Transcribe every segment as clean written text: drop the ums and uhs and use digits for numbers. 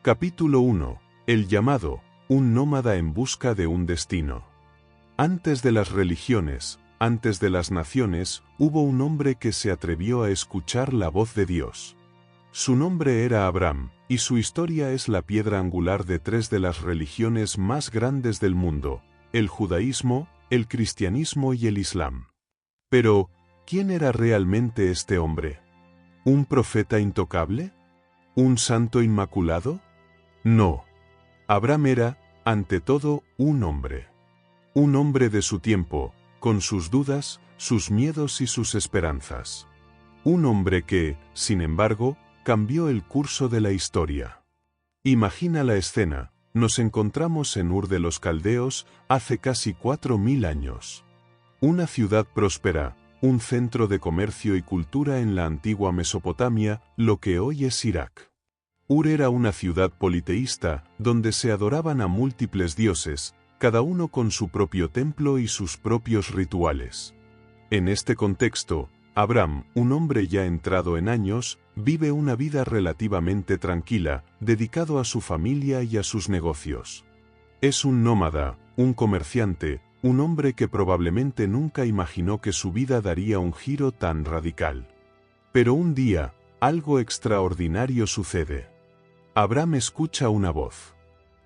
Capítulo 1. El llamado, un nómada en busca de un destino. Antes de las religiones, antes de las naciones, hubo un hombre que se atrevió a escuchar la voz de Dios. Su nombre era Abraham, y su historia es la piedra angular de tres de las religiones más grandes del mundo: el judaísmo, el cristianismo y el islam. Pero, ¿quién era realmente este hombre? ¿Un profeta intocable? ¿Un santo inmaculado? No. Abraham era, ante todo, un hombre. Un hombre de su tiempo, con sus dudas, sus miedos y sus esperanzas. Un hombre que, sin embargo, cambió el curso de la historia. Imagina la escena: nos encontramos en Ur de los Caldeos, hace casi 4000 años. Una ciudad próspera, un centro de comercio y cultura en la antigua Mesopotamia, lo que hoy es Irak. Ur era una ciudad politeísta, donde se adoraban a múltiples dioses, cada uno con su propio templo y sus propios rituales. En este contexto, Abraham, un hombre ya entrado en años, vive una vida relativamente tranquila, dedicado a su familia y a sus negocios. Es un nómada, un comerciante, un hombre que probablemente nunca imaginó que su vida daría un giro tan radical. Pero un día, algo extraordinario sucede. Abraham escucha una voz.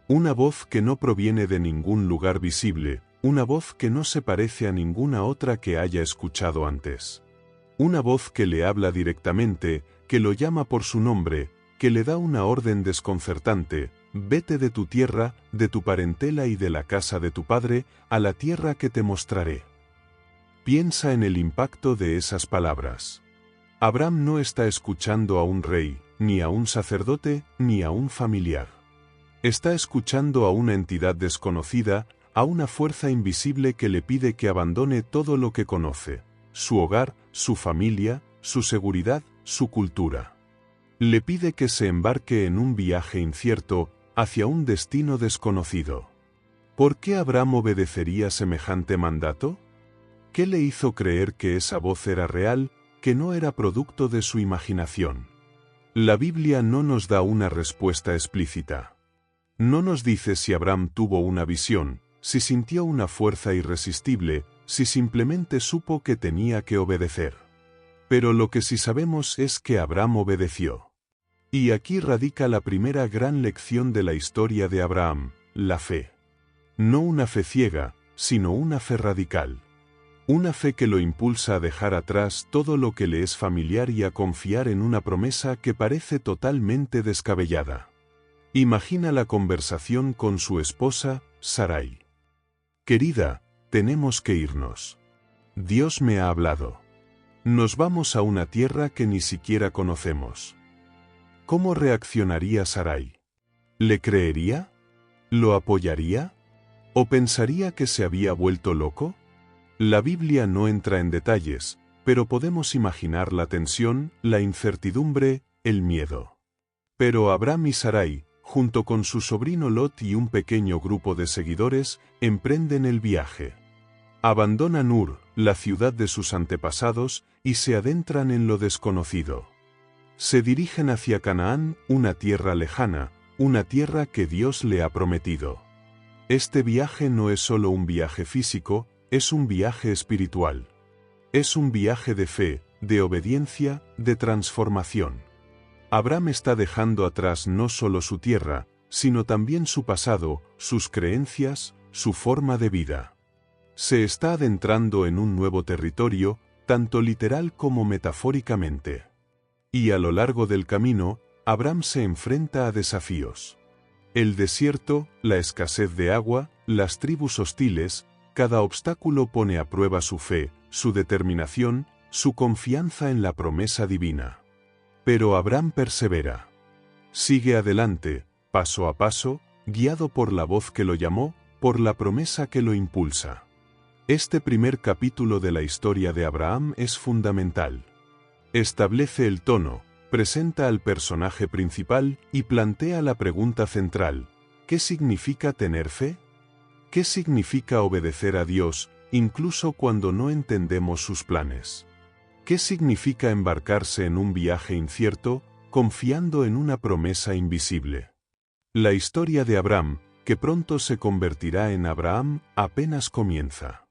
Una voz que no proviene de ningún lugar visible, una voz que no se parece a ninguna otra que haya escuchado antes. Una voz que le habla directamente, que lo llama por su nombre, que le da una orden desconcertante: vete de tu tierra, de tu parentela y de la casa de tu padre, a la tierra que te mostraré. Piensa en el impacto de esas palabras. Abraham no está escuchando a un rey, ni a un sacerdote, ni a un familiar. Está escuchando a una entidad desconocida, a una fuerza invisible que le pide que abandone todo lo que conoce: su hogar, su familia, su seguridad, su cultura. Le pide que se embarque en un viaje incierto, hacia un destino desconocido. ¿Por qué Abraham obedecería semejante mandato? ¿Qué le hizo creer que esa voz era real, que no era producto de su imaginación? La Biblia no nos da una respuesta explícita. No nos dice si Abraham tuvo una visión, si sintió una fuerza irresistible, si simplemente supo que tenía que obedecer. Pero lo que sí sabemos es que Abraham obedeció. Y aquí radica la primera gran lección de la historia de Abraham: la fe. No una fe ciega, sino una fe radical. Una fe que lo impulsa a dejar atrás todo lo que le es familiar y a confiar en una promesa que parece totalmente descabellada. Imagina la conversación con su esposa, Sarai. Querida, tenemos que irnos. Dios me ha hablado. Nos vamos a una tierra que ni siquiera conocemos. ¿Cómo reaccionaría Sarai? ¿Le creería? ¿Lo apoyaría? ¿O pensaría que se había vuelto loco? La Biblia no entra en detalles, pero podemos imaginar la tensión, la incertidumbre, el miedo. Pero Abraham y Sarai, junto con su sobrino Lot y un pequeño grupo de seguidores, emprenden el viaje. Abandonan Ur, la ciudad de sus antepasados, y se adentran en lo desconocido. Se dirigen hacia Canaán, una tierra lejana, una tierra que Dios le ha prometido. Este viaje no es solo un viaje físico, es un viaje espiritual. Es un viaje de fe, de obediencia, de transformación. Abraham está dejando atrás no solo su tierra, sino también su pasado, sus creencias, su forma de vida. Se está adentrando en un nuevo territorio, tanto literal como metafóricamente. Y a lo largo del camino, Abraham se enfrenta a desafíos. El desierto, la escasez de agua, las tribus hostiles. Cada obstáculo pone a prueba su fe, su determinación, su confianza en la promesa divina. Pero Abraham persevera. Sigue adelante, paso a paso, guiado por la voz que lo llamó, por la promesa que lo impulsa. Este primer capítulo de la historia de Abraham es fundamental. Establece el tono, presenta al personaje principal y plantea la pregunta central: ¿qué significa tener fe? ¿Qué significa obedecer a Dios, incluso cuando no entendemos sus planes? ¿Qué significa embarcarse en un viaje incierto, confiando en una promesa invisible? La historia de Abraham, que pronto se convertirá en Abraham, apenas comienza.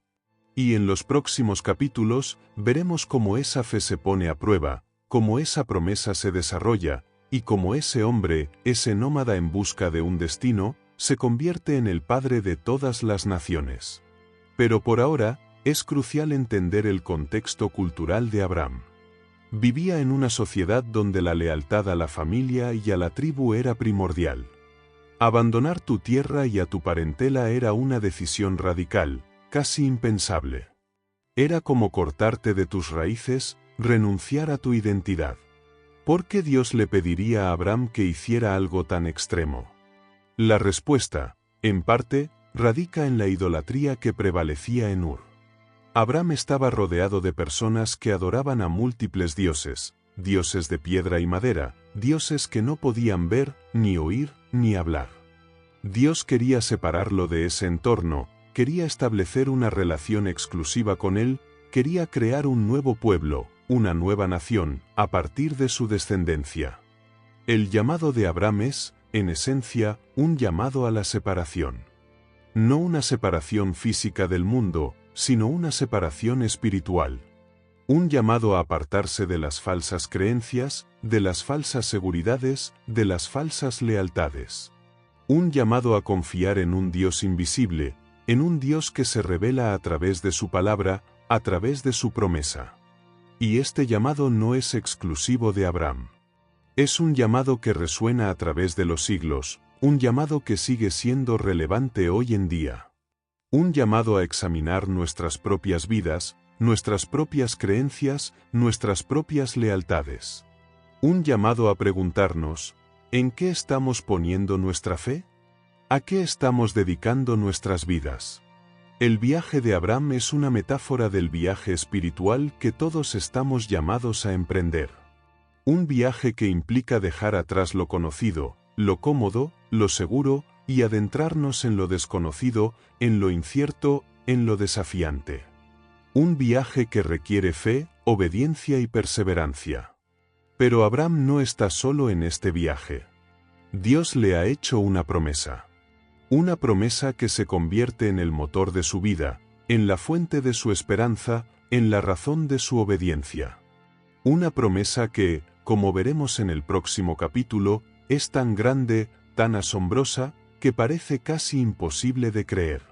Y en los próximos capítulos, veremos cómo esa fe se pone a prueba, cómo esa promesa se desarrolla, y cómo ese hombre, ese nómada en busca de un destino, se convierte en el padre de todas las naciones. Pero por ahora, es crucial entender el contexto cultural de Abraham. Vivía en una sociedad donde la lealtad a la familia y a la tribu era primordial. Abandonar tu tierra y a tu parentela era una decisión radical, casi impensable. Era como cortarte de tus raíces, renunciar a tu identidad. ¿Por qué Dios le pediría a Abraham que hiciera algo tan extremo? La respuesta, en parte, radica en la idolatría que prevalecía en Ur. Abraham estaba rodeado de personas que adoraban a múltiples dioses, dioses de piedra y madera, dioses que no podían ver, ni oír, ni hablar. Dios quería separarlo de ese entorno, quería establecer una relación exclusiva con él, quería crear un nuevo pueblo, una nueva nación, a partir de su descendencia. El llamado de Abraham es, en esencia, un llamado a la separación. No una separación física del mundo, sino una separación espiritual. Un llamado a apartarse de las falsas creencias, de las falsas seguridades, de las falsas lealtades. Un llamado a confiar en un Dios invisible, en un Dios que se revela a través de su palabra, a través de su promesa. Y este llamado no es exclusivo de Abraham. Es un llamado que resuena a través de los siglos, un llamado que sigue siendo relevante hoy en día. Un llamado a examinar nuestras propias vidas, nuestras propias creencias, nuestras propias lealtades. Un llamado a preguntarnos, ¿en qué estamos poniendo nuestra fe? ¿A qué estamos dedicando nuestras vidas? El viaje de Abraham es una metáfora del viaje espiritual que todos estamos llamados a emprender. Un viaje que implica dejar atrás lo conocido, lo cómodo, lo seguro, y adentrarnos en lo desconocido, en lo incierto, en lo desafiante. Un viaje que requiere fe, obediencia y perseverancia. Pero Abraham no está solo en este viaje. Dios le ha hecho una promesa. Una promesa que se convierte en el motor de su vida, en la fuente de su esperanza, en la razón de su obediencia. Una promesa que, como veremos en el próximo capítulo, es tan grande, tan asombrosa, que parece casi imposible de creer.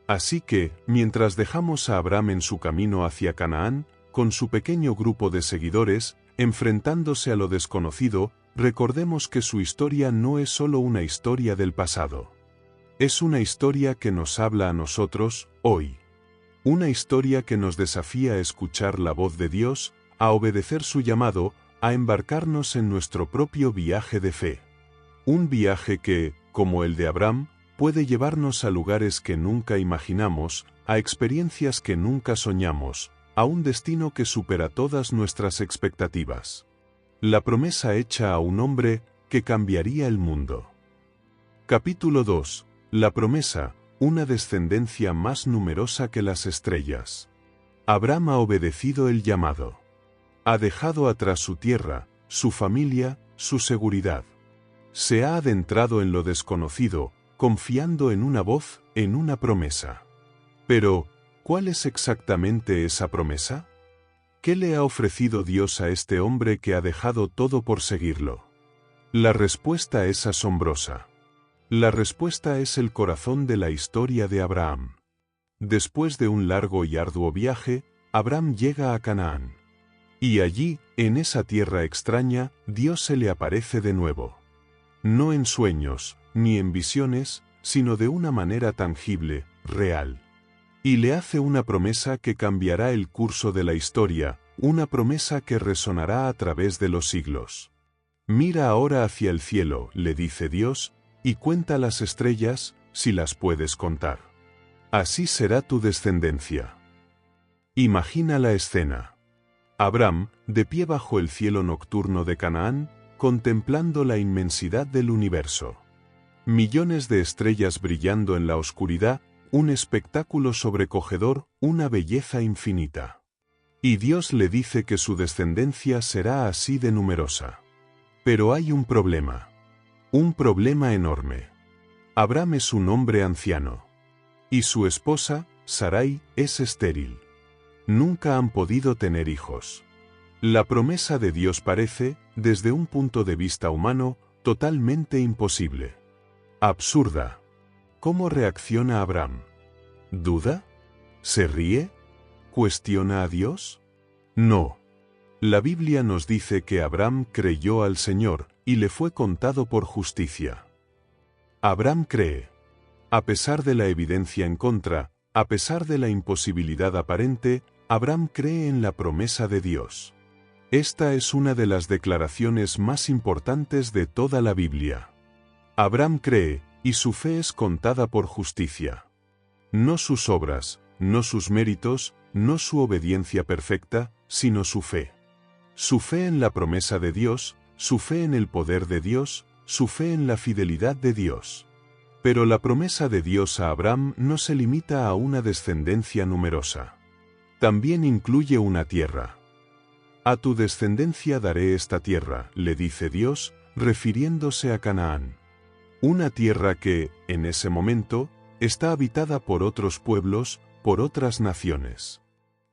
Así que, mientras dejamos a Abraham en su camino hacia Canaán, con su pequeño grupo de seguidores, enfrentándose a lo desconocido, recordemos que su historia no es solo una historia del pasado. Es una historia que nos habla a nosotros, hoy. Una historia que nos desafía a escuchar la voz de Dios, a obedecer su llamado, a embarcarnos en nuestro propio viaje de fe. Un viaje que, como el de Abraham, puede llevarnos a lugares que nunca imaginamos, a experiencias que nunca soñamos, a un destino que supera todas nuestras expectativas. La promesa hecha a un hombre que cambiaría el mundo. Capítulo 2. La promesa, una descendencia más numerosa que las estrellas. Abraham ha obedecido el llamado. Ha dejado atrás su tierra, su familia, su seguridad. Se ha adentrado en lo desconocido, confiando en una voz, en una promesa. Pero, ¿cuál es exactamente esa promesa? ¿Qué le ha ofrecido Dios a este hombre que ha dejado todo por seguirlo? La respuesta es asombrosa. La respuesta es el corazón de la historia de Abraham. Después de un largo y arduo viaje, Abraham llega a Canaán. Y allí, en esa tierra extraña, Dios se le aparece de nuevo. No en sueños, ni en visiones, sino de una manera tangible, real. Y le hace una promesa que cambiará el curso de la historia, una promesa que resonará a través de los siglos. Mira ahora hacia el cielo, le dice Dios, y cuenta las estrellas, si las puedes contar. Así será tu descendencia. Imagina la escena. Abraham, de pie bajo el cielo nocturno de Canaán, contemplando la inmensidad del universo. Millones de estrellas brillando en la oscuridad, un espectáculo sobrecogedor, una belleza infinita. Y Dios le dice que su descendencia será así de numerosa. Pero hay un problema enorme. Abraham es un hombre anciano. Y su esposa, Sarai, es estéril. Nunca han podido tener hijos. La promesa de Dios parece, desde un punto de vista humano, totalmente imposible. Absurda. ¿Cómo reacciona Abraham? ¿Duda? ¿Se ríe? ¿Cuestiona a Dios? No. La Biblia nos dice que Abraham creyó al Señor, y le fue contado por justicia. Abraham cree. A pesar de la evidencia en contra, a pesar de la imposibilidad aparente, Abraham cree en la promesa de Dios. Esta es una de las declaraciones más importantes de toda la Biblia. Abraham cree, y su fe es contada por justicia. No sus obras, no sus méritos, no su obediencia perfecta, sino su fe. Su fe en la promesa de Dios, su fe en el poder de Dios, su fe en la fidelidad de Dios. Pero la promesa de Dios a Abraham no se limita a una descendencia numerosa. También incluye una tierra. A tu descendencia daré esta tierra, le dice Dios, refiriéndose a Canaán. Una tierra que, en ese momento, está habitada por otros pueblos, por otras naciones.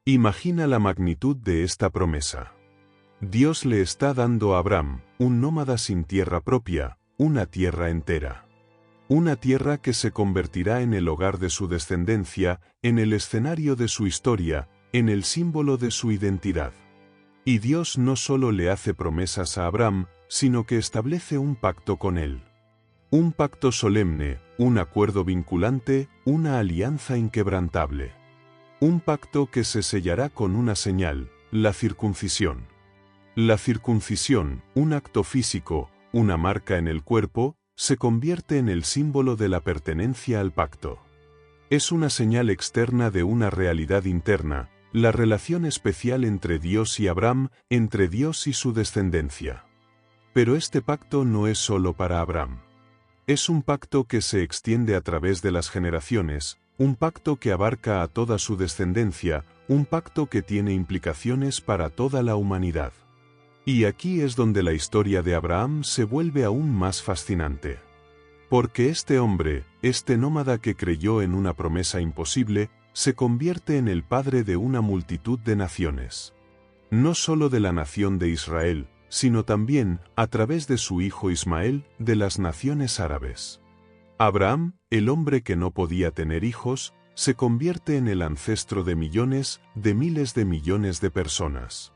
Imagina la magnitud de esta promesa. Dios le está dando a Abraham, un nómada sin tierra propia, una tierra entera. Una tierra que se convertirá en el hogar de su descendencia, en el escenario de su historia, en el símbolo de su identidad. Y Dios no solo le hace promesas a Abraham, sino que establece un pacto con él. Un pacto solemne, un acuerdo vinculante, una alianza inquebrantable. Un pacto que se sellará con una señal, la circuncisión. La circuncisión, un acto físico, una marca en el cuerpo, se convierte en el símbolo de la pertenencia al pacto. Es una señal externa de una realidad interna, la relación especial entre Dios y Abraham, entre Dios y su descendencia. Pero este pacto no es solo para Abraham. Es un pacto que se extiende a través de las generaciones, un pacto que abarca a toda su descendencia, un pacto que tiene implicaciones para toda la humanidad. Y aquí es donde la historia de Abraham se vuelve aún más fascinante. Porque este hombre, este nómada que creyó en una promesa imposible, se convierte en el padre de una multitud de naciones. No solo de la nación de Israel, sino también, a través de su hijo Ismael, de las naciones árabes. Abraham, el hombre que no podía tener hijos, se convierte en el ancestro de millones, de miles de millones de personas.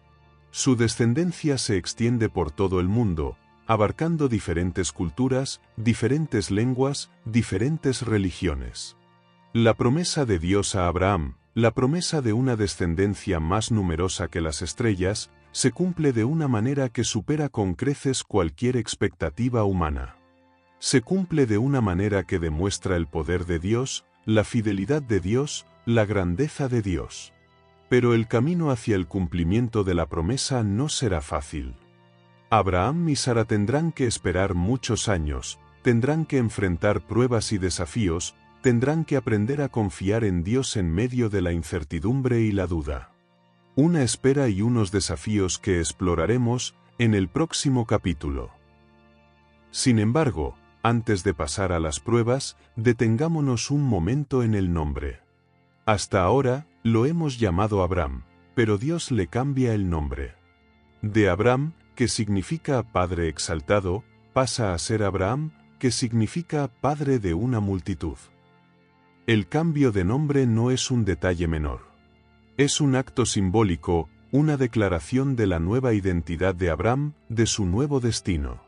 Su descendencia se extiende por todo el mundo, abarcando diferentes culturas, diferentes lenguas, diferentes religiones. La promesa de Dios a Abraham, la promesa de una descendencia más numerosa que las estrellas, se cumple de una manera que supera con creces cualquier expectativa humana. Se cumple de una manera que demuestra el poder de Dios, la fidelidad de Dios, la grandeza de Dios. Pero el camino hacia el cumplimiento de la promesa no será fácil. Abraham y Sara tendrán que esperar muchos años, tendrán que enfrentar pruebas y desafíos, tendrán que aprender a confiar en Dios en medio de la incertidumbre y la duda. Una espera y unos desafíos que exploraremos en el próximo capítulo. Sin embargo, antes de pasar a las pruebas, detengámonos un momento en el nombre. Hasta ahora, lo hemos llamado Abraham, pero Dios le cambia el nombre. De Abraham, que significa Padre exaltado, pasa a ser Abraham, que significa Padre de una multitud. El cambio de nombre no es un detalle menor. Es un acto simbólico, una declaración de la nueva identidad de Abraham, de su nuevo destino.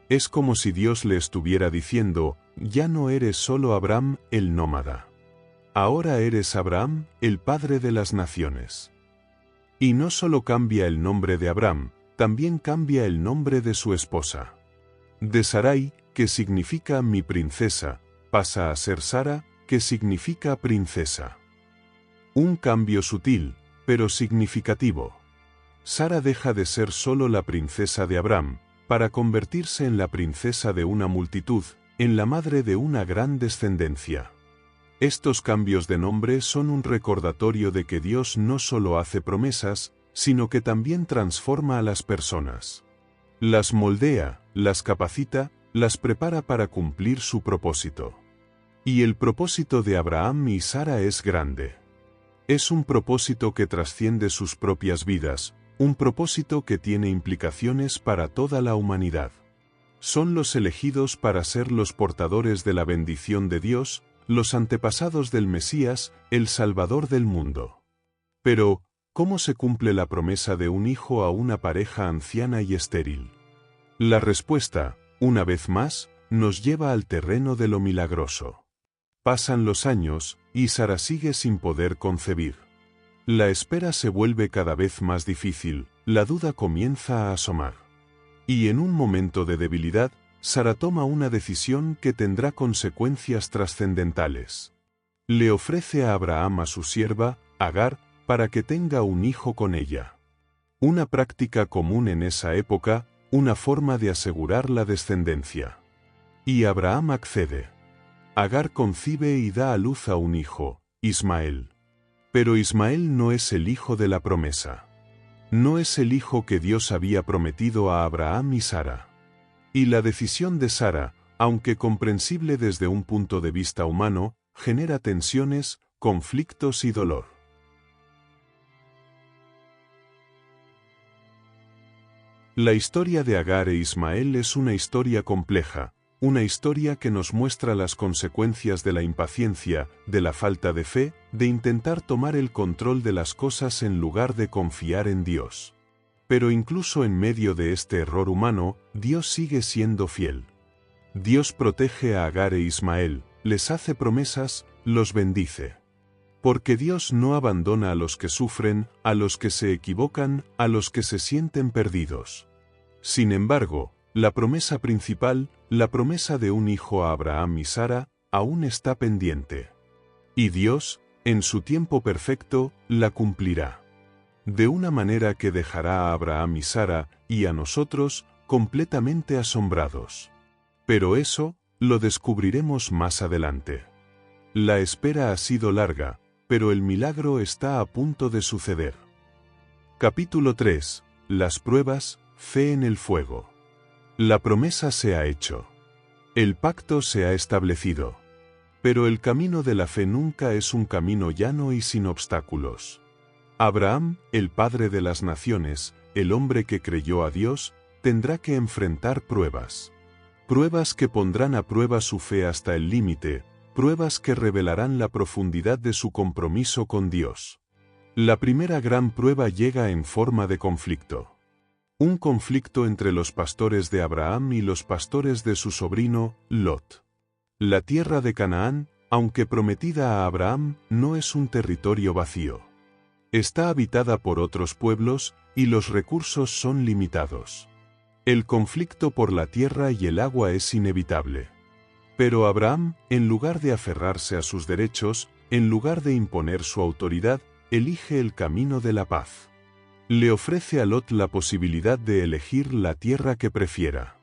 Es como si Dios le estuviera diciendo, ya no eres solo Abraham, el nómada. Ahora eres Abraham, el padre de las naciones. Y no solo cambia el nombre de Abraham, también cambia el nombre de su esposa. De Sarai, que significa mi princesa, pasa a ser Sara, que significa princesa. Un cambio sutil, pero significativo. Sara deja de ser solo la princesa de Abraham, para convertirse en la princesa de una multitud, en la madre de una gran descendencia. Estos cambios de nombre son un recordatorio de que Dios no solo hace promesas, sino que también transforma a las personas. Las moldea, las capacita, las prepara para cumplir su propósito. Y el propósito de Abraham y Sara es grande. Es un propósito que trasciende sus propias vidas, un propósito que tiene implicaciones para toda la humanidad. Son los elegidos para ser los portadores de la bendición de Dios, los antepasados del Mesías, el Salvador del mundo. Pero, ¿cómo se cumple la promesa de un hijo a una pareja anciana y estéril? La respuesta, una vez más, nos lleva al terreno de lo milagroso. Pasan los años, y Sara sigue sin poder concebir. La espera se vuelve cada vez más difícil, la duda comienza a asomar. Y en un momento de debilidad, Sara toma una decisión que tendrá consecuencias trascendentales. Le ofrece a Abraham a su sierva, Agar, para que tenga un hijo con ella. Una práctica común en esa época, una forma de asegurar la descendencia. Y Abraham accede. Agar concibe y da a luz a un hijo, Ismael. Pero Ismael no es el hijo de la promesa. No es el hijo que Dios había prometido a Abraham y Sara. Y la decisión de Sara, aunque comprensible desde un punto de vista humano, genera tensiones, conflictos y dolor. La historia de Agar e Ismael es una historia compleja, una historia que nos muestra las consecuencias de la impaciencia, de la falta de fe, de intentar tomar el control de las cosas en lugar de confiar en Dios. Pero incluso en medio de este error humano, Dios sigue siendo fiel. Dios protege a Agar e Ismael, les hace promesas, los bendice. Porque Dios no abandona a los que sufren, a los que se equivocan, a los que se sienten perdidos. Sin embargo, la promesa principal, la promesa de un hijo a Abraham y Sara, aún está pendiente. Y Dios, en su tiempo perfecto, la cumplirá. De una manera que dejará a Abraham y Sara, y a nosotros, completamente asombrados. Pero eso, lo descubriremos más adelante. La espera ha sido larga, pero el milagro está a punto de suceder. Capítulo 3. Las pruebas, fe en el fuego. La promesa se ha hecho. El pacto se ha establecido. Pero el camino de la fe nunca es un camino llano y sin obstáculos. Abraham, el padre de las naciones, el hombre que creyó a Dios, tendrá que enfrentar pruebas. Pruebas que pondrán a prueba su fe hasta el límite, pruebas que revelarán la profundidad de su compromiso con Dios. La primera gran prueba llega en forma de conflicto. Un conflicto entre los pastores de Abraham y los pastores de su sobrino, Lot. La tierra de Canaán, aunque prometida a Abraham, no es un territorio vacío. Está habitada por otros pueblos, y los recursos son limitados. El conflicto por la tierra y el agua es inevitable. Pero Abraham, en lugar de aferrarse a sus derechos, en lugar de imponer su autoridad, elige el camino de la paz. Le ofrece a Lot la posibilidad de elegir la tierra que prefiera.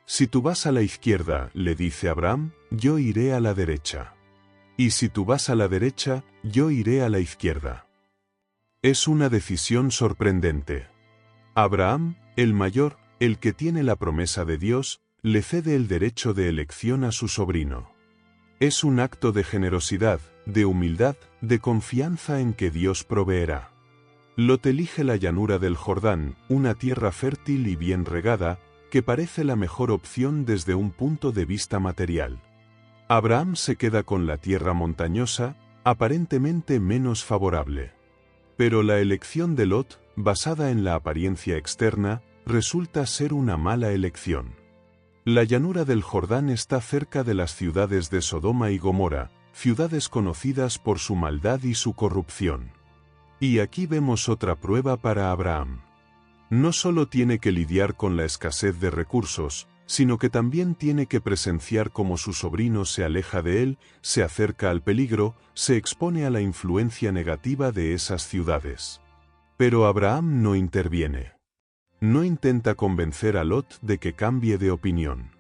Si tú vas a la izquierda, le dice Abraham, yo iré a la derecha. Y si tú vas a la derecha, yo iré a la izquierda. Es una decisión sorprendente. Abraham, el mayor, el que tiene la promesa de Dios, le cede el derecho de elección a su sobrino. Es un acto de generosidad, de humildad, de confianza en que Dios proveerá. Lot elige la llanura del Jordán, una tierra fértil y bien regada, que parece la mejor opción desde un punto de vista material. Abraham se queda con la tierra montañosa, aparentemente menos favorable. Pero la elección de Lot, basada en la apariencia externa, resulta ser una mala elección. La llanura del Jordán está cerca de las ciudades de Sodoma y Gomorra, ciudades conocidas por su maldad y su corrupción. Y aquí vemos otra prueba para Abraham. No solo tiene que lidiar con la escasez de recursos, sino que también tiene que presenciar cómo su sobrino se aleja de él, se acerca al peligro, se expone a la influencia negativa de esas ciudades. Pero Abraham no interviene. No intenta convencer a Lot de que cambie de opinión.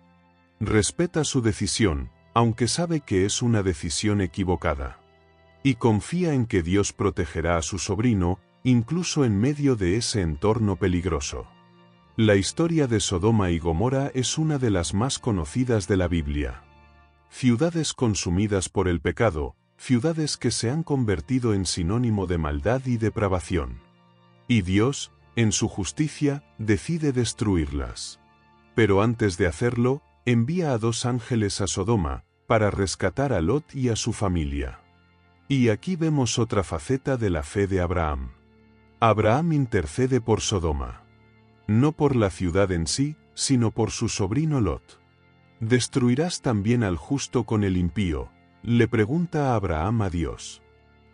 Respeta su decisión, aunque sabe que es una decisión equivocada. Y confía en que Dios protegerá a su sobrino, incluso en medio de ese entorno peligroso. La historia de Sodoma y Gomorra es una de las más conocidas de la Biblia. Ciudades consumidas por el pecado, ciudades que se han convertido en sinónimo de maldad y depravación. Y Dios, en su justicia, decide destruirlas. Pero antes de hacerlo, envía a 2 ángeles a Sodoma, para rescatar a Lot y a su familia. Y aquí vemos otra faceta de la fe de Abraham. Abraham intercede por Sodoma. No por la ciudad en sí, sino por su sobrino Lot. ¿Destruirás también al justo con el impío?, le pregunta Abraham a Dios.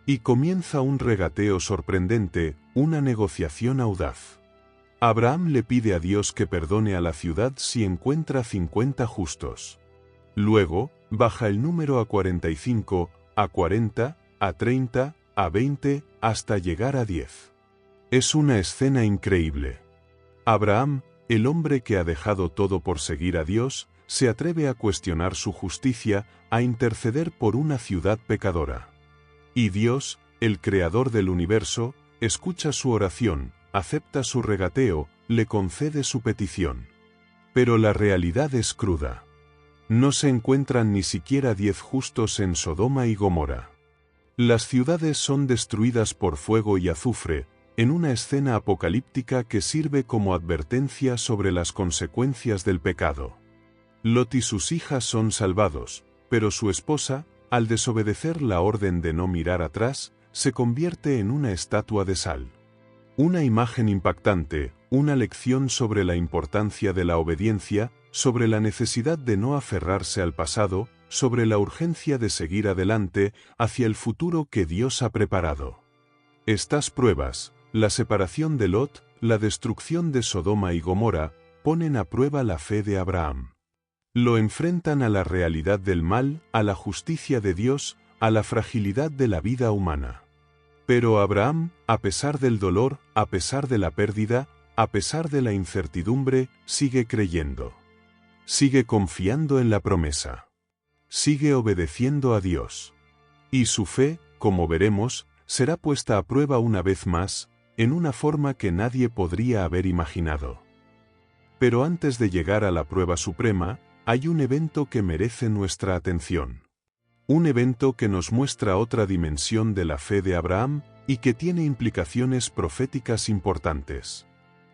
Y comienza un regateo sorprendente, una negociación audaz. Abraham le pide a Dios que perdone a la ciudad si encuentra 50 justos. Luego, baja el número a 45, a 40, a 30, a 20, hasta llegar a 10. Es una escena increíble. Abraham, el hombre que ha dejado todo por seguir a Dios, se atreve a cuestionar su justicia, a interceder por una ciudad pecadora. Y Dios, el creador del universo, escucha su oración, acepta su regateo, le concede su petición. Pero la realidad es cruda. No se encuentran ni siquiera 10 justos en Sodoma y Gomorra. Las ciudades son destruidas por fuego y azufre, en una escena apocalíptica que sirve como advertencia sobre las consecuencias del pecado. Lot y sus hijas son salvados, pero su esposa, al desobedecer la orden de no mirar atrás, se convierte en una estatua de sal. Una imagen impactante, una lección sobre la importancia de la obediencia, sobre la necesidad de no aferrarse al pasado, sobre la urgencia de seguir adelante hacia el futuro que Dios ha preparado. Estas pruebas, la separación de Lot, la destrucción de Sodoma y Gomorra, ponen a prueba la fe de Abraham. Lo enfrentan a la realidad del mal, a la justicia de Dios, a la fragilidad de la vida humana. Pero Abraham, a pesar del dolor, a pesar de la pérdida, a pesar de la incertidumbre, sigue creyendo. Sigue confiando en la promesa. Sigue obedeciendo a Dios. Y su fe, como veremos, será puesta a prueba una vez más, en una forma que nadie podría haber imaginado. Pero antes de llegar a la prueba suprema, hay un evento que merece nuestra atención. Un evento que nos muestra otra dimensión de la fe de Abraham y que tiene implicaciones proféticas importantes.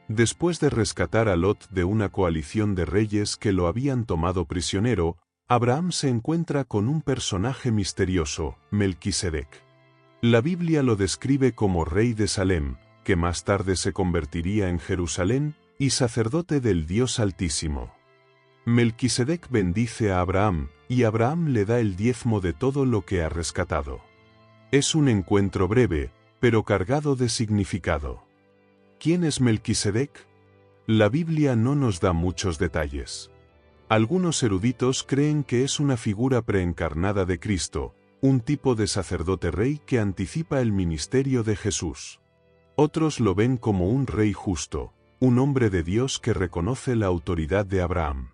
Después de rescatar a Lot de una coalición de reyes que lo habían tomado prisionero, Abraham se encuentra con un personaje misterioso, Melquisedec. La Biblia lo describe como rey de Salem, que más tarde se convertiría en Jerusalén, y sacerdote del Dios Altísimo. Melquisedec bendice a Abraham, y Abraham le da el diezmo de todo lo que ha rescatado. Es un encuentro breve, pero cargado de significado. ¿Quién es Melquisedec? La Biblia no nos da muchos detalles. Algunos eruditos creen que es una figura preencarnada de Cristo, un tipo de sacerdote rey que anticipa el ministerio de Jesús. Otros lo ven como un rey justo, un hombre de Dios que reconoce la autoridad de Abraham.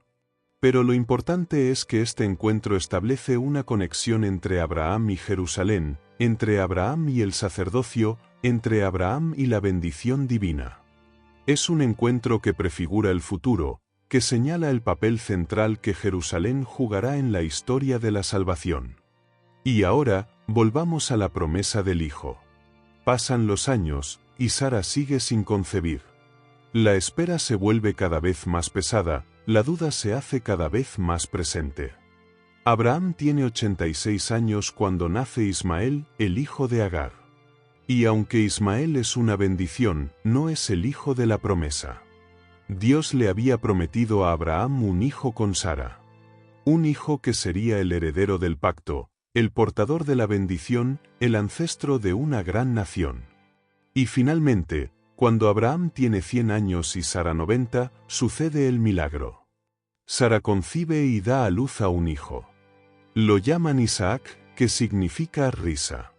Pero lo importante es que este encuentro establece una conexión entre Abraham y Jerusalén, entre Abraham y el sacerdocio, entre Abraham y la bendición divina. Es un encuentro que prefigura el futuro, que señala el papel central que Jerusalén jugará en la historia de la salvación. Y ahora, volvamos a la promesa del Hijo. Pasan los años, y Sara sigue sin concebir. La espera se vuelve cada vez más pesada, la duda se hace cada vez más presente. Abraham tiene 86 años cuando nace Ismael, el hijo de Agar. Y aunque Ismael es una bendición, no es el hijo de la promesa. Dios le había prometido a Abraham un hijo con Sara. Un hijo que sería el heredero del pacto, el portador de la bendición, el ancestro de una gran nación. Y finalmente, cuando Abraham tiene 100 años y Sara 90, sucede el milagro. Sara concibe y da a luz a un hijo. Lo llaman Isaac, que significa risa.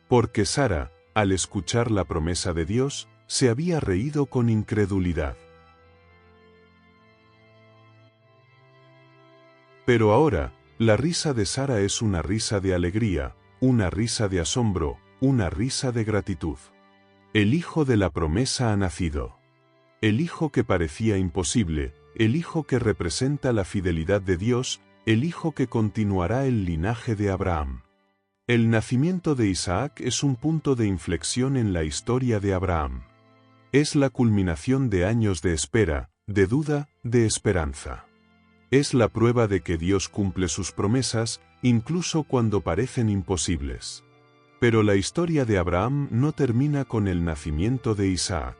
Porque Sara, al escuchar la promesa de Dios, se había reído con incredulidad. Pero ahora, La risa de Sara es una risa de alegría, una risa de asombro, una risa de gratitud. El hijo de la promesa ha nacido. El hijo que parecía imposible, el hijo que representa la fidelidad de Dios, el hijo que continuará el linaje de Abraham. El nacimiento de Isaac es un punto de inflexión en la historia de Abraham. Es la culminación de años de espera, de duda, de esperanza. Es la prueba de que Dios cumple sus promesas, incluso cuando parecen imposibles. Pero la historia de Abraham no termina con el nacimiento de Isaac.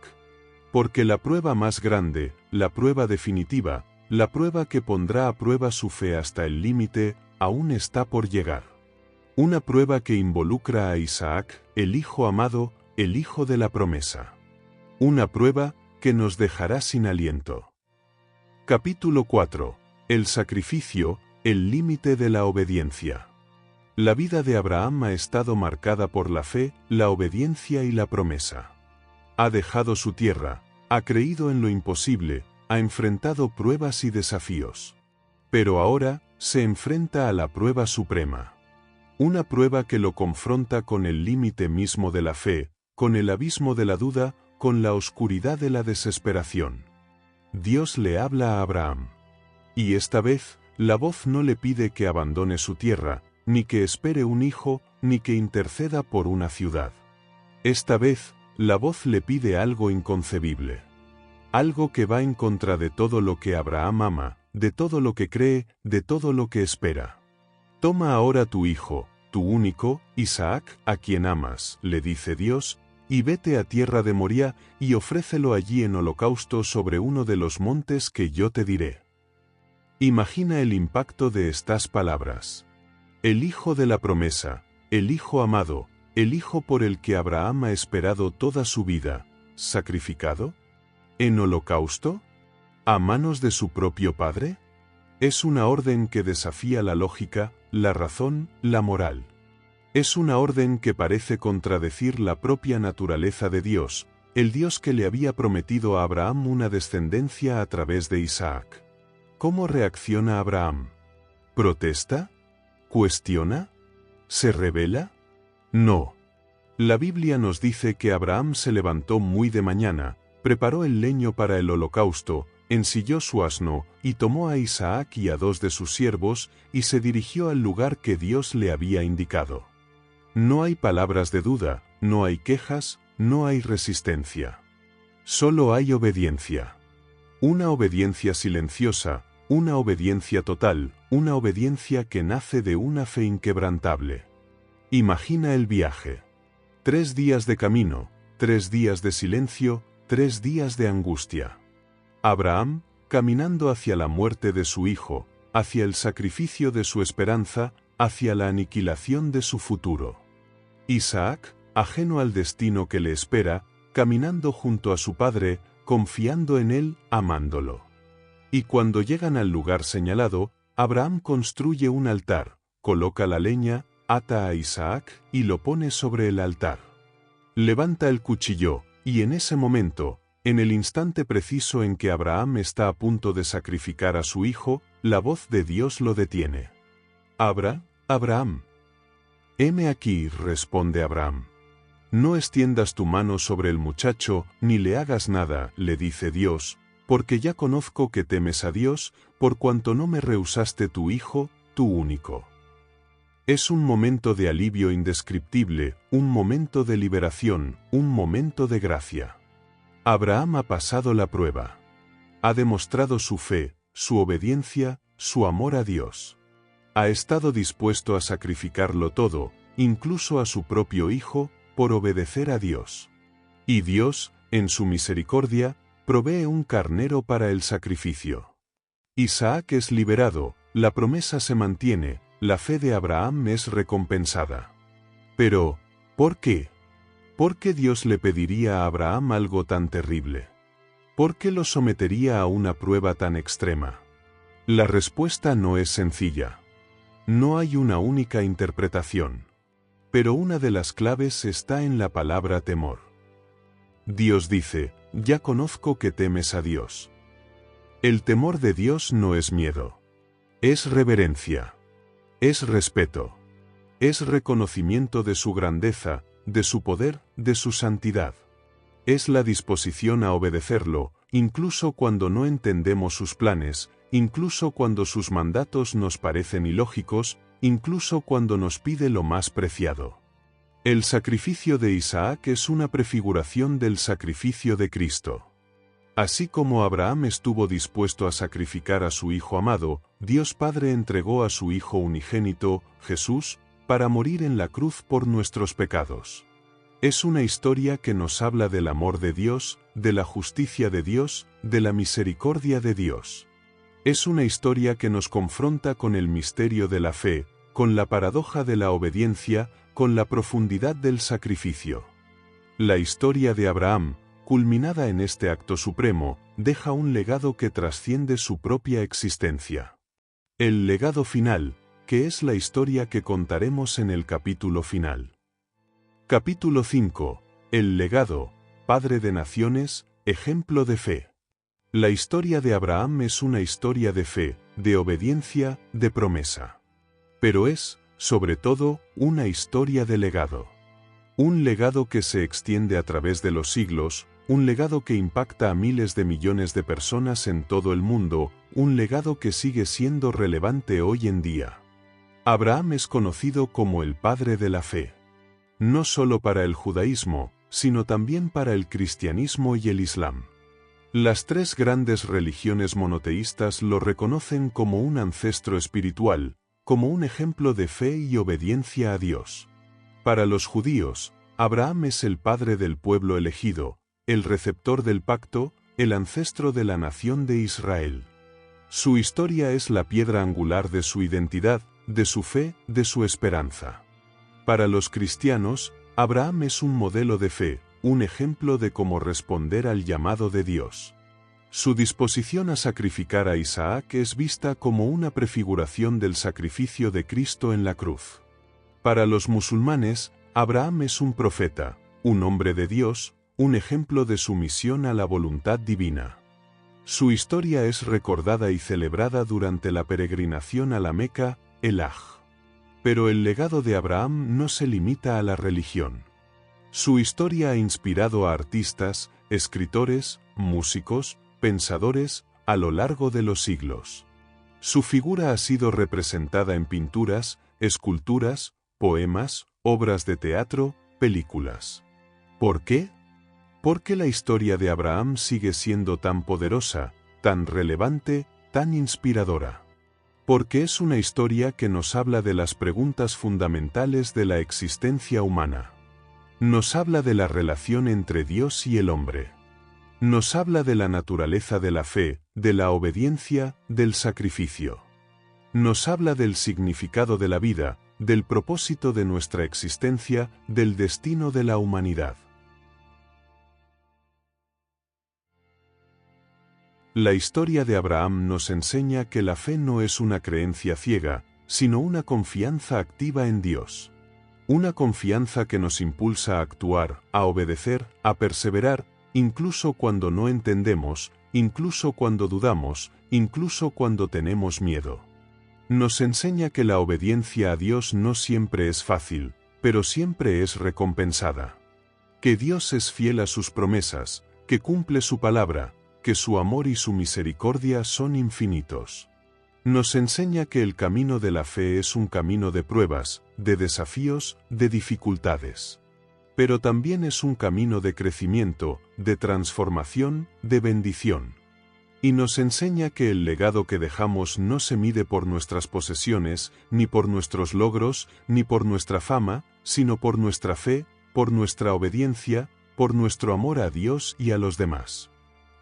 Porque la prueba más grande, la prueba definitiva, la prueba que pondrá a prueba su fe hasta el límite, aún está por llegar. Una prueba que involucra a Isaac, el hijo amado, el hijo de la promesa. Una prueba que nos dejará sin aliento. Capítulo 4. El sacrificio, el límite de la obediencia. La vida de Abraham ha estado marcada por la fe, la obediencia y la promesa. Ha dejado su tierra, ha creído en lo imposible, ha enfrentado pruebas y desafíos. Pero ahora, se enfrenta a la prueba suprema. Una prueba que lo confronta con el límite mismo de la fe, con el abismo de la duda, con la oscuridad de la desesperación. Dios le habla a Abraham. Y esta vez, la voz no le pide que abandone su tierra, ni que espere un hijo, ni que interceda por una ciudad. Esta vez, la voz le pide algo inconcebible. Algo que va en contra de todo lo que Abraham ama, de todo lo que cree, de todo lo que espera. Toma ahora tu hijo, tu único, Isaac, a quien amas, le dice Dios, y vete a tierra de Moría, y ofrécelo allí en holocausto sobre uno de los montes que yo te diré. Imagina el impacto de estas palabras. El hijo de la promesa, el hijo amado, el hijo por el que Abraham ha esperado toda su vida, ¿sacrificado? ¿En holocausto? ¿A manos de su propio padre? Es una orden que desafía la lógica, la razón, la moral. Es una orden que parece contradecir la propia naturaleza de Dios, el Dios que le había prometido a Abraham una descendencia a través de Isaac. ¿Cómo reacciona Abraham? ¿Protesta? ¿Cuestiona? ¿Se rebela? No. La Biblia nos dice que Abraham se levantó muy de mañana, preparó el leño para el holocausto, ensilló su asno, y tomó a Isaac y a 2 de sus siervos, y se dirigió al lugar que Dios le había indicado. No hay palabras de duda, no hay quejas, no hay resistencia. Solo hay obediencia. Una obediencia silenciosa, una obediencia total, una obediencia que nace de una fe inquebrantable. Imagina el viaje. 3 días de camino, 3 días de silencio, 3 días de angustia. Abraham, caminando hacia la muerte de su hijo, hacia el sacrificio de su esperanza, hacia la aniquilación de su futuro. Isaac, ajeno al destino que le espera, caminando junto a su padre, confiando en él, amándolo. Y cuando llegan al lugar señalado, Abraham construye un altar, coloca la leña, ata a Isaac y lo pone sobre el altar. Levanta el cuchillo, y en ese momento, en el instante preciso en que Abraham está a punto de sacrificar a su hijo, la voz de Dios lo detiene. Abraham. Heme aquí, responde Abraham. No extiendas tu mano sobre el muchacho, ni le hagas nada, le dice Dios, porque ya conozco que temes a Dios, por cuanto no me rehusaste tu hijo, tu único. Es un momento de alivio indescriptible, un momento de liberación, un momento de gracia. Abraham ha pasado la prueba. Ha demostrado su fe, su obediencia, su amor a Dios. Ha estado dispuesto a sacrificarlo todo, incluso a su propio hijo, por obedecer a Dios. Y Dios, en su misericordia, provee un carnero para el sacrificio. Isaac es liberado, la promesa se mantiene, la fe de Abraham es recompensada. Pero, ¿por qué? ¿Por qué Dios le pediría a Abraham algo tan terrible? ¿Por qué lo sometería a una prueba tan extrema? La respuesta no es sencilla. No hay una única interpretación. Pero una de las claves está en la palabra temor. Dios dice, ya conozco que temes a Dios. El temor de Dios no es miedo. Es reverencia. Es respeto. Es reconocimiento de su grandeza, de su poder, de su santidad. Es la disposición a obedecerlo, incluso cuando no entendemos sus planes, incluso cuando sus mandatos nos parecen ilógicos, incluso cuando nos pide lo más preciado. El sacrificio de Isaac es una prefiguración del sacrificio de Cristo. Así como Abraham estuvo dispuesto a sacrificar a su Hijo amado, Dios Padre entregó a su Hijo unigénito, Jesús, para morir en la cruz por nuestros pecados. Es una historia que nos habla del amor de Dios, de la justicia de Dios, de la misericordia de Dios. Es una historia que nos confronta con el misterio de la fe, con la paradoja de la obediencia, con la profundidad del sacrificio. La historia de Abraham, culminada en este acto supremo, deja un legado que trasciende su propia existencia. El legado final, que es la historia que contaremos en el capítulo final. Capítulo 5. El legado, Padre de Naciones, ejemplo de fe. La historia de Abraham es una historia de fe, de obediencia, de promesa. Pero es, sobre todo, una historia de legado. Un legado que se extiende a través de los siglos, un legado que impacta a miles de millones de personas en todo el mundo, un legado que sigue siendo relevante hoy en día. Abraham es conocido como el padre de la fe. No solo para el judaísmo, sino también para el cristianismo y el islam. Las tres grandes religiones monoteístas lo reconocen como un ancestro espiritual, como un ejemplo de fe y obediencia a Dios. Para los judíos, Abraham es el padre del pueblo elegido, el receptor del pacto, el ancestro de la nación de Israel. Su historia es la piedra angular de su identidad, de su fe, de su esperanza. Para los cristianos, Abraham es un modelo de fe, un ejemplo de cómo responder al llamado de Dios. Su disposición a sacrificar a Isaac es vista como una prefiguración del sacrificio de Cristo en la cruz. Para los musulmanes, Abraham es un profeta, un hombre de Dios, un ejemplo de sumisión a la voluntad divina. Su historia es recordada y celebrada durante la peregrinación a la Meca, el Haj. Pero el legado de Abraham no se limita a la religión. Su historia ha inspirado a artistas, escritores, músicos, pensadores, a lo largo de los siglos. Su figura ha sido representada en pinturas, esculturas, poemas, obras de teatro, películas. ¿Por qué? Porque la historia de Abraham sigue siendo tan poderosa, tan relevante, tan inspiradora. Porque es una historia que nos habla de las preguntas fundamentales de la existencia humana. Nos habla de la relación entre Dios y el hombre. Nos habla de la naturaleza de la fe, de la obediencia, del sacrificio. Nos habla del significado de la vida, del propósito de nuestra existencia, del destino de la humanidad. La historia de Abraham nos enseña que la fe no es una creencia ciega, sino una confianza activa en Dios. Una confianza que nos impulsa a actuar, a obedecer, a perseverar, incluso cuando no entendemos, incluso cuando dudamos, incluso cuando tenemos miedo. Nos enseña que la obediencia a Dios no siempre es fácil, pero siempre es recompensada. Que Dios es fiel a sus promesas, que cumple su palabra, que su amor y su misericordia son infinitos. Nos enseña que el camino de la fe es un camino de pruebas, de desafíos, de dificultades. Pero también es un camino de crecimiento, de transformación, de bendición. Y nos enseña que el legado que dejamos no se mide por nuestras posesiones, ni por nuestros logros, ni por nuestra fama, sino por nuestra fe, por nuestra obediencia, por nuestro amor a Dios y a los demás.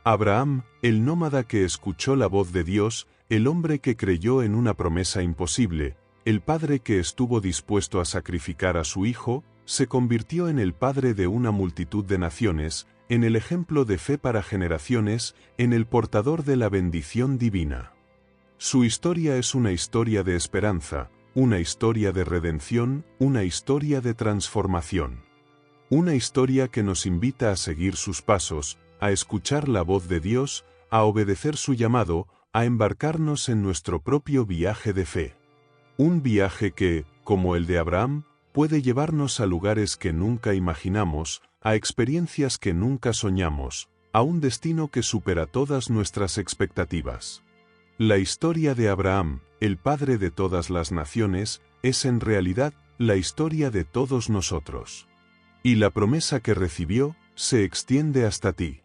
Abraham, el nómada que escuchó la voz de Dios, el hombre que creyó en una promesa imposible, el padre que estuvo dispuesto a sacrificar a su hijo, se convirtió en el padre de una multitud de naciones, en el ejemplo de fe para generaciones, en el portador de la bendición divina. Su historia es una historia de esperanza, una historia de redención, una historia de transformación. Una historia que nos invita a seguir sus pasos, a escuchar la voz de Dios, a obedecer su llamado, a embarcarnos en nuestro propio viaje de fe. Un viaje que, como el de Abraham, puede llevarnos a lugares que nunca imaginamos, a experiencias que nunca soñamos, a un destino que supera todas nuestras expectativas. La historia de Abraham, el padre de todas las naciones, es en realidad la historia de todos nosotros. Y la promesa que recibió se extiende hasta ti.